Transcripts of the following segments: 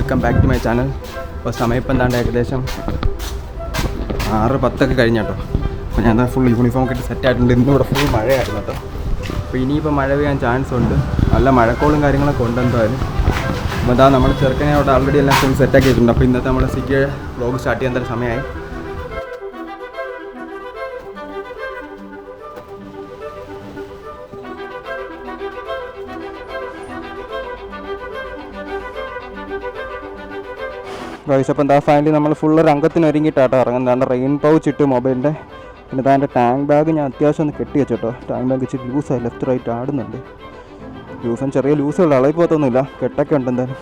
Welcome back to my channel. ഇപ്പോൾ സമയം ഇപ്പം എന്താണ്ട് ഏകദേശം 6:10 കഴിഞ്ഞ കേട്ടോ. അപ്പോൾ ഞാൻ ഫുൾ യൂണിഫോം ഒക്കെ ഇട്ട് സെറ്റായിട്ടുണ്ട്. ഇന്നിവിടെ ഫുൾ മഴയായിരുന്നു കേട്ടോ. അപ്പോൾ ഇനിയിപ്പോൾ മഴ പെയ്യാൻ ചാൻസ് ഉണ്ട്. നല്ല മഴക്കോളും കാര്യങ്ങളൊക്കെ ഉണ്ട് എന്തായാലും. അപ്പോൾ അതാ നമ്മൾ ചെറുക്കനെ അവിടെ ആൾറെഡി എല്ലാം ഫുൾ സെറ്റാക്കി വെച്ചിട്ടുണ്ട്. അപ്പോൾ ഇന്നത്തെ നമ്മുടെ സിക്ക് വ്ലോഗ് സ്റ്റാർട്ട് ചെയ്യാൻ തന്നെ സമയമായി. ഗൈസ്, അപ്പോൾ എന്താ ഫൈനലി നമ്മൾ ഫുള്ള് രംഗത്തിന് ഒരുങ്ങിയിട്ടാട്ടോ ഇറങ്ങുന്നതാണ്. റെയിൻ പൗച്ച് ഇട്ട് മൊബൈലിൻ്റെ. പിന്നെ അതിൻ്റെ ടാങ്ക് ബാഗ് ഞാൻ അത്യാവശ്യം ഒന്ന് കെട്ടി വെച്ചോട്ടോ. ടാങ്ക് ബാഗ് ഇച്ചിരി ലൂസായി ലെഫ്റ്റ് റൈറ്റ് ആടുന്നുണ്ട്. ലൂസും ചെറിയ ലൂസുള്ള അളവിൽ പോകത്തൊന്നുമില്ല, കെട്ടൊക്കെ ഉണ്ട് എന്തായാലും.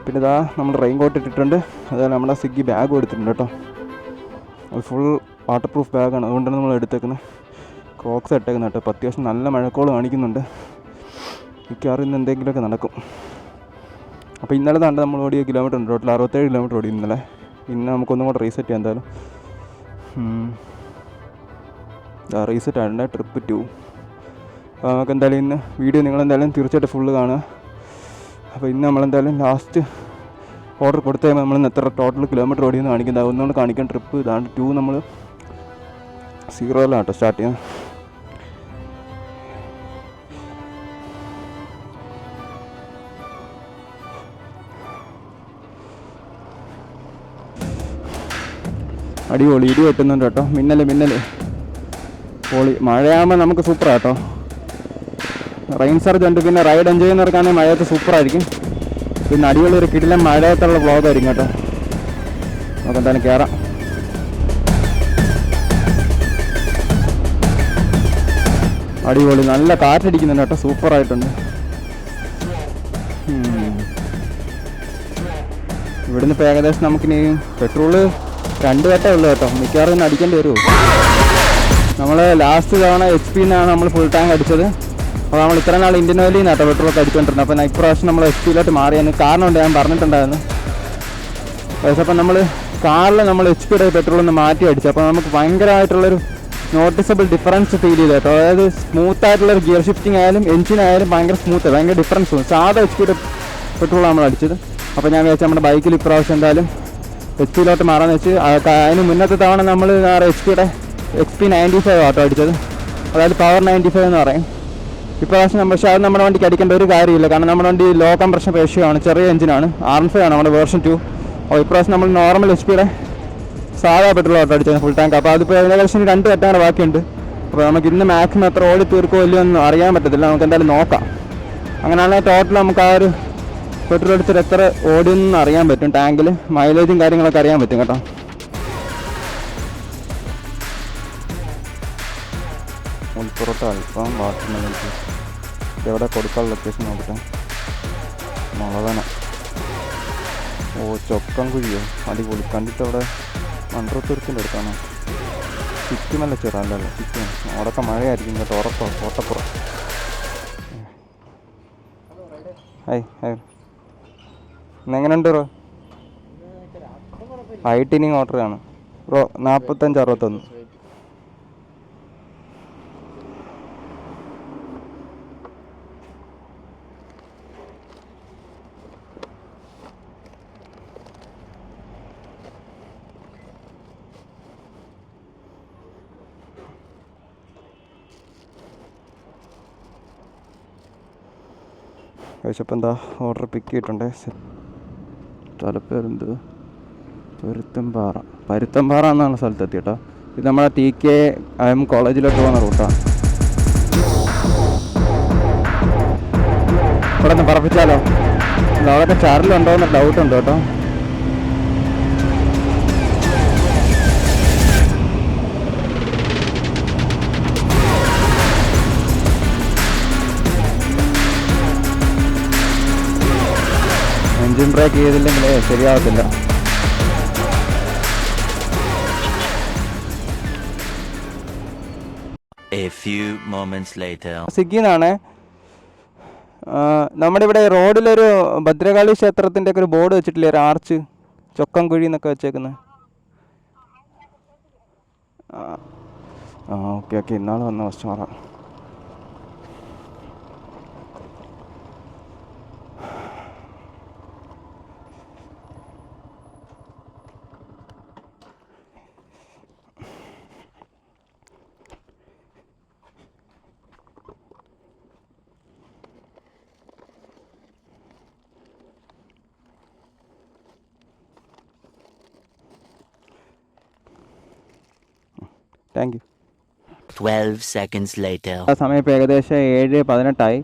പിന്നെ ഇതാ നമ്മൾ റെയിൻ കോട്ട് ഇട്ടിട്ടുണ്ട്. അതുപോലെ നമ്മുടെ സ്വിഗ്ഗി ബാഗ് എടുത്തിട്ടുണ്ട് കേട്ടോ. അത് ഫുൾ വാട്ടർ പ്രൂഫ് ബാഗാണ്, അതുകൊണ്ടാണ് നമ്മൾ എടുത്തേക്കുന്നത്. ക്രോക്സ് ഇട്ടേക്കുന്നത് കേട്ടോ. അപ്പോൾ അത്യാവശ്യം നല്ല മഴക്കോള് കാണിക്കുന്നുണ്ട്. മിക്കവാറും ഇന്ന് എന്തെങ്കിലുമൊക്കെ നടക്കും. അപ്പോൾ ഇന്നലെ താണ്ട് നമ്മൾ ഓടിയ കിലോമീറ്റർ ഉണ്ട്, ടോട്ടൽ 67 കിലോമീറ്റർ ഓടി ഇന്നലെ. ഇന്ന് നമുക്കൊന്നും കൂടെ റീസെറ്റ് ചെയ്യാം എന്തായാലും. റീസെറ്റ് ആയിട്ടുണ്ട് ട്രിപ്പ് 2. അപ്പോൾ നമുക്ക് എന്തായാലും ഇന്ന് വീഡിയോ നിങ്ങളെന്തായാലും തീർച്ചയായിട്ടും ഫുള്ള് കാണുക. അപ്പോൾ ഇന്ന് നമ്മളെന്തായാലും ലാസ്റ്റ് ഓർഡർ കൊടുത്തു കഴിയുമ്പോൾ നമ്മൾ ഇന്ന് എത്ര ടോട്ടൽ കിലോമീറ്റർ ഓടിയെന്ന് കാണിക്കുന്നത്. ഒന്നുകൊണ്ട് കാണിക്കാൻ ട്രിപ്പ് ഇതാണ് 2. നമ്മൾ 0 കേട്ടോ സ്റ്റാർട്ട് ചെയ്യുന്നത്. അടിപൊളി ഇടി വെട്ടുന്നുണ്ട് കേട്ടോ. മിന്നൽ പൊളി. മഴയാകുമ്പോൾ നമുക്ക് സൂപ്പറാണ് കേട്ടോ. റെയിൻ സർജ് ഉണ്ട്. പിന്നെ റൈഡ് എൻജോയ് ചെയ്യുന്നവർക്കാണെങ്കിൽ മഴയത്ത് സൂപ്പറായിരിക്കും. പിന്നെ അടിപൊളി ഒരു കിടിലൻ മഴയത്തുള്ള വ്ളോഗായിരിക്കും കേട്ടോ. നമുക്ക് എന്തായാലും കയറാം. അടിപൊളി നല്ല കാറ്റടിക്കുന്നുണ്ട് കേട്ടോ. സൂപ്പറായിട്ടുണ്ട്. ഇവിടുന്ന് ഇപ്പോൾ ഏകദേശം നമുക്കിനി പെട്രോള് 2 വട്ടേ ഉള്ളൂ കേട്ടോ. മിക്കവാറും ഇന്ന് അടിക്കേണ്ടി വരുമോ. നമ്മൾ ലാസ്റ്റ് തവണ HP-ന്നാണ് നമ്മൾ ഫുൾ ടാങ്ക് അടിച്ചത്. അപ്പോൾ നമ്മൾ ഇത്ര നാൾ ഇന്ത്യൻ ഓയിലിൽ നിന്നാട്ടോ പെട്രോളൊക്കെ അടിച്ചുകൊണ്ടിരുന്നത്. അപ്പോൾ ഇപ്രാവശ്യം നമ്മൾ HP-യിലോട്ട് മാറിയെന്ന് കാരണമുണ്ട്, ഞാൻ പറഞ്ഞിട്ടുണ്ടായിരുന്നു. അപ്പം നമ്മൾ കാറിൽ നമ്മൾ HP-യുടെ പെട്രോളൊന്ന് മാറ്റി അടിച്ചു. അപ്പോൾ നമുക്ക് ഭയങ്കരമായിട്ടുള്ളൊരു നോട്ടീസബിൾ ഡിഫറൻസ് ഫീൽ ചെയ്തു കേട്ടോ. അതായത് സ്മൂത്തായിട്ടുള്ളൊരു ഗിയർ ഷിഫ്റ്റിംഗ് ആയാലും എഞ്ചിനായാലും ഭയങ്കര സ്മൂത്ത്, ഭയങ്കര ഡിഫറൻസ് തോന്നും. സാധാ HP-യുടെ പെട്രോൾ നമ്മൾ അടിച്ചത്. അപ്പോൾ ഞാൻ വിചാരിച്ചു നമ്മുടെ ബൈക്കിൽ ഇപ്രാവശ്യം എന്തായാലും HP-യിലോട്ട് മാറാന്ന് വെച്ച്. അതിന് മുന്നത്തെ തവണ നമ്മൾ HP-യുടെ XP 95 ആട്ടോ അടിച്ചത്. അതായത് പവർ 95 എന്ന് പറയും. ഇപ്രാവശ്യം പക്ഷേ അത് നമ്മുടെ വണ്ടിക്ക് അടിക്കേണ്ട ഒരു കാര്യമില്ല. കാരണം നമ്മുടെ വണ്ടി ലോ കംപ്രഷൻ റേഷ്യോ ആണ്, ചെറിയ എഞ്ചിനാണ്. R15 ആണ് നമ്മുടെ വേർഷൻ 2. അപ്പോൾ ഇപ്രാവശ്യം നമ്മൾ നോർമൽ HP-യുടെ സാധാ പെട്രോൾ ആട്ടോ അടിച്ചത് ഫുൾ ടാങ്ക്. അപ്പോൾ അതിപ്പോൾ ഏകദേശം 2 വട്ടം ബാക്കിയുണ്ട്. അപ്പോൾ നമുക്ക് ഇന്ന് മാക്സിമം എത്ര ഓടി തീർക്കോ ഇല്ലയോ ഒന്നും അറിയാൻ പറ്റത്തില്ല. നമുക്ക് എന്തായാലും നോക്കാം. അങ്ങനെയാണെങ്കിൽ ടോട്ടൽ നമുക്ക് ആ ഒരു പെട്രോൾ എടുത്തിട്ട് എത്ര ഓടിയെന്ന് അറിയാൻ പറ്റും. ടാങ്കിൽ മൈലേജും കാര്യങ്ങളൊക്കെ അറിയാൻ പറ്റും കേട്ടോ. ഉൾപ്പുറത്ത് അല്പം വാട്ടർമെലൺ ജ്യൂസ്. എവിടെ കൊടുക്കാനുള്ള ലൊക്കേഷൻ നോക്കട്ടെ. മുളകന. ചൊക്കം കുഴിയോ, അടിപൊളി. കണ്ടിട്ട് അവിടെ മൺട്രത്തുരുത്തിൻ്റെ അടുത്താണോ? ചുറ്റുമല്ല ചെറാലല്ലോ, ചുറ്റും. അവിടെയൊക്കെ മഴയായിരിക്കും കേട്ടോ, ഉറപ്പാണ്. കോട്ടപ്പുറം. എങ്ങനെയുണ്ട് ബ്രോ? ഹൈറ്റിനിങ് ഓർഡറാണ് ബ്രോ. 45-61. കഴിച്ചപ്പോൾ എന്താ ഓർഡർ പിക്ക് ചെയ്തിട്ടുണ്ട്. സ്ഥലപ്പേരെന്ത്? പരുത്തമ്പാറ എന്നാണ് സ്ഥലത്തെത്തി കേട്ടോ. ഇത് നമ്മളെ TKM കോളേജിലോട്ട് പോകുന്ന റൂട്ടാണ്. ഇവിടെ ഒന്ന് പറപ്പിച്ചാലോ? അവിടെ ചാറിലുണ്ടോ എന്ന് ഡൗട്ടുണ്ട് കേട്ടോ. എൻജിൻ ബ്രേക്ക് ചെയ്തില്ലെങ്കിലേ ശരിയാവത്തില്ല. സ്വിഗ്ഗിന്നാണ്. നമ്മുടെ ഇവിടെ റോഡിലൊരു ഭദ്രകാളി ക്ഷേത്രത്തിൻ്റെ ഒക്കെ ഒരു ബോർഡ് വെച്ചിട്ടില്ലേ, ഒരു ആർച്ച്, ചൊക്കം കുഴി എന്നൊക്കെ വെച്ചേക്കുന്നത്. ഓക്കെ ഇന്നാൾ വന്ന കസ്റ്റമറാണ്. Thank you. 12 seconds later. ആ സമയം ഇപ്പോൾ ഏകദേശം 7:18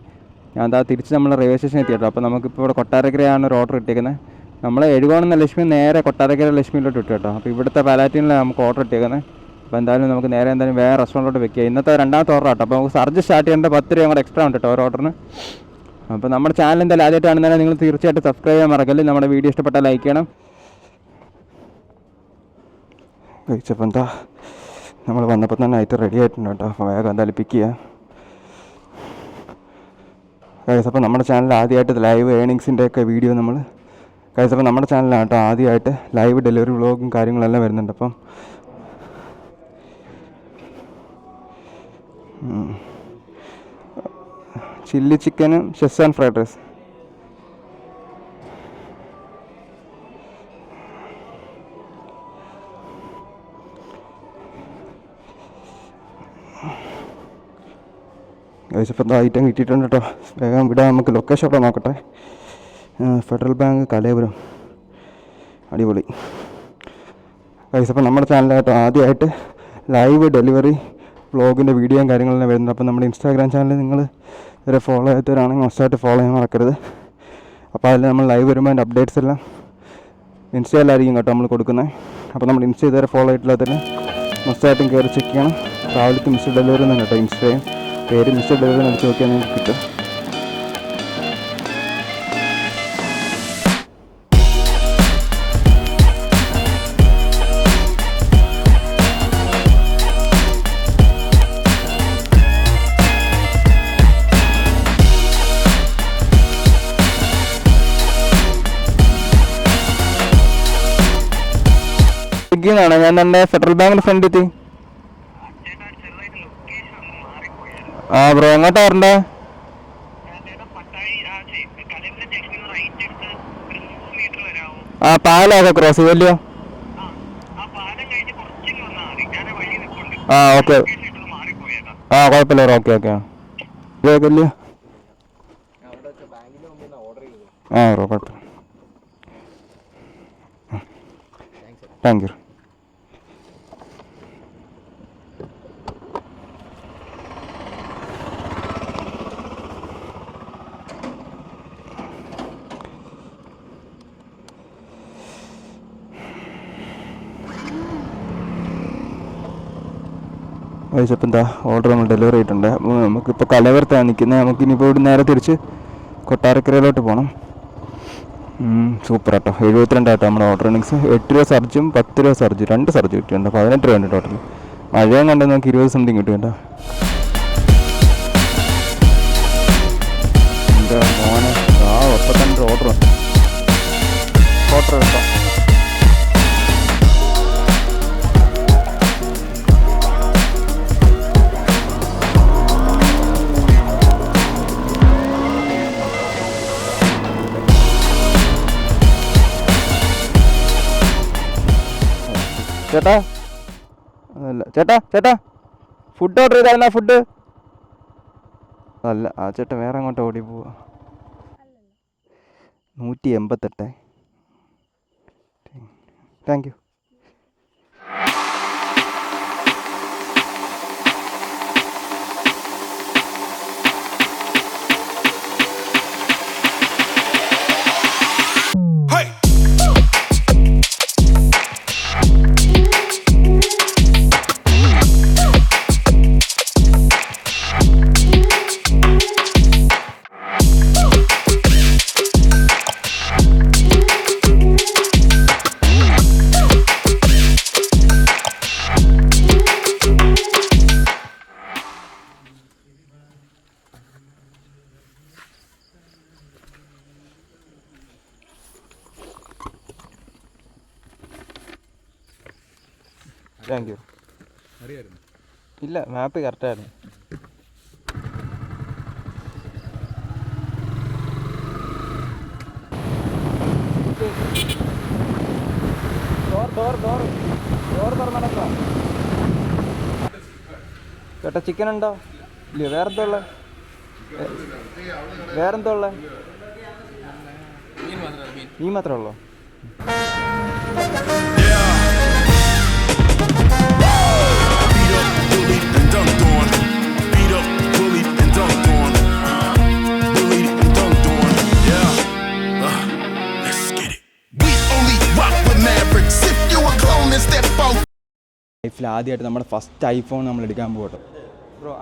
ഞാൻ എന്താ തിരിച്ച് നമ്മൾ റെയിൽവേ സ്റ്റേഷനിൽ എത്തിയിട്ടോ. അപ്പോൾ നമുക്കിപ്പോൾ ഇവിടെ കൊട്ടാരക്കരയാണ് ഒരു ഓർഡർ ഇട്ടേക്കുന്നത്. നമ്മൾ എഴുകോണെന്ന ലക്ഷ്മി നേരെ കൊട്ടാരക്കര ലക്ഷ്മിയിലോട്ട് ഇട്ടു കേട്ടോ. അപ്പോൾ ഇവിടുത്തെ പാലാറ്റീനിലാണ് നമുക്ക് ഓർഡർ ഇട്ടേക്കുന്നത്. അപ്പോൾ എന്തായാലും നമുക്ക് നേരെ എന്തായാലും വേറെ റെസ്റ്റോറൻറ്റിലോട്ട് വെക്കുക. ഇന്നത്തെ രണ്ടാമത്തെ ഓർഡർ ആട്ടോ. അപ്പോൾ നമുക്ക് സർജ് സ്റ്റാർട്ട് ചെയ്യേണ്ട 10 രൂപ കൂടെ എക്സ്ട്രാ ഉണ്ട് കേട്ടോ ഒരു ഓർഡറിന്. അപ്പോൾ നമ്മുടെ ചാനൽ എന്തായാലും ആദ്യമായിട്ടാണെന്നുണ്ടെങ്കിൽ നിങ്ങൾ തീർച്ചയായിട്ടും സബ്സ്ക്രൈബ് ചെയ്യാൻ മറക്കല്ലേ. നമ്മുടെ വീഡിയോ ഇഷ്ടപ്പെട്ടാൽ ലൈക്ക് ചെയ്യണം. കഴിച്ചപ്പോൾ എന്താ നമ്മൾ വന്നപ്പോൾ തന്നെ ആയിട്ട് റെഡി ആയിട്ടുണ്ട് കേട്ടോ. അപ്പോൾ വേഗം എന്തായാലും പിക്ക് ചെയ്യാം. അപ്പോൾ നമ്മുടെ ചാനൽ ആദ്യമായിട്ട് ലൈവ് ഏണിങ്സിൻ്റെയൊക്കെ വീഡിയോ നമ്മൾ അപ്പോൾ നമ്മുടെ ചാനലാണ് കേട്ടോ ആദ്യമായിട്ട് ലൈവ് ഡെലിവറി വ്ളോഗും കാര്യങ്ങളെല്ലാം വരുന്നുണ്ട്. അപ്പം ചില്ലി ചിക്കനും ഷെസ്വാൻ ഫ്രൈഡ് റൈസ്. കഴിച്ചപ്പോൾ എന്താ ഐറ്റം കിട്ടിയിട്ടുണ്ട് കേട്ടോ. വേഗം വിടാൻ നമുക്ക് ലൊക്കേഷൻ അവിടെ നോക്കട്ടെ. Federal bank Kalayapuram. അടിപൊളി. കഴിച്ചപ്പോൾ നമ്മുടെ ചാനലായിട്ടോ ആദ്യമായിട്ട് ലൈവ് ഡെലിവറി വ്ളോഗിൻ്റെ വീഡിയോയും കാര്യങ്ങളെല്ലാം വരുന്നുണ്ട്. അപ്പോൾ നമ്മുടെ ഇൻസ്റ്റാഗ്രാം ചാനൽ നിങ്ങൾ ഇവരെ ഫോളോ ചെയ്തവരാണെങ്കിൽ മസ്റ്റായിട്ട് ഫോളോ ചെയ്യാൻ മറക്കരുത്. അപ്പോൾ അതിൽ നമ്മൾ ലൈവ് വരുമ്പോൾ അതിൻ്റെ അപ്ഡേറ്റ്സ് എല്ലാം ഇൻസ്റ്റയിലായിരിക്കും കേട്ടോ നമ്മൾ കൊടുക്കുന്നത്. അപ്പോൾ നമ്മൾ ഇൻസ്റ്റ ഇതുവരെ ഫോളോ ചെയ്തിട്ടില്ലാത്തതിൽ മസ്റ്റായിട്ടും കയറി ചെക്ക് ചെയ്യണം. രാവിലത്തെ മിസ്റ്റർ ഡെലിവറി തന്നെ കേട്ടോ ഇൻസ്റ്റയും പേര് മിസ്റ്റർ ഡെലിവറി അടിച്ച് നോക്കിയാൽ നിങ്ങൾക്ക് കിട്ടും. സ്വിഗ്ഗിന്നാണ് ഞാൻ എൻ്റെ ഫെഡറൽ ബാങ്കിൻ്റെ ഫ്രണ്ട് എത്തി. ആ ബ്രോ എങ്ങോട്ടാ വരണ്ടേ? ആ പാലൊക്കെ ക്രോസ് ചെയ്യല്ലോ. ആ ഓക്കെ ആ കുഴപ്പമില്ല ബ്രോ. Okay okay ഇതേക്കല്ലോ. ആ ബ്രോ കുഴപ്പമില്ല. Thank you. കഴിച്ചപ്പോൾ എന്താ ഓർഡർ നമ്മൾ ഡെലിവറി ചെയ്തിട്ടുണ്ട്. അപ്പോൾ നമുക്കിപ്പോൾ കലവരത്താണ് നിൽക്കുന്നത്. നമുക്കിനിപ്പോൾ ഇവിടെ നേരെ തിരിച്ച് കൊട്ടാരക്കരയിലോട്ട് പോകണം. സൂപ്പർ കേട്ടോ. 72 ആട്ടോ നമ്മുടെ ഓർഡർ ഏണിങ്സ്. 8 രൂപ സർജും 10 രൂപ സർജ് 2 സർജ് കിട്ടിയിട്ടുണ്ട്. 18 രൂപ ഉണ്ട് ടോട്ടൽ. മഴയും കണ്ടെന്ന് നമുക്ക് 20 സംതിങ് കിട്ടും കേട്ടോ. എന്താ മോനെ ആ ഒപ്പം തന്നെ ഓർഡർ കേട്ടോ. ചേട്ടാ അതല്ല ചേട്ടാ ഫുഡ് ഓർഡർ ചെയ്തായിരുന്നാ? ഫുഡ് അല്ല ആ ചേട്ടാ വേറെ അങ്ങോട്ട് ഓടി പോവാ. 188. Thank you. Thank you. അറിയായിരുന്നു? ഇല്ല, മാപ്പ് കറക്റ്റായിരുന്നു. ചേട്ടാ ചിക്കൻ ഉണ്ടോ? ഇല്ല. വേറെന്താ ഉള്ളത്? മീൻ മാത്രമേ ഉള്ളൂ. ലൈഫിൽ ആദ്യമായിട്ട് നമ്മുടെ ഫസ്റ്റ് ഐഫോൺ നമ്മൾ എടുക്കാൻ പോകട്ടോ ബ്രോ.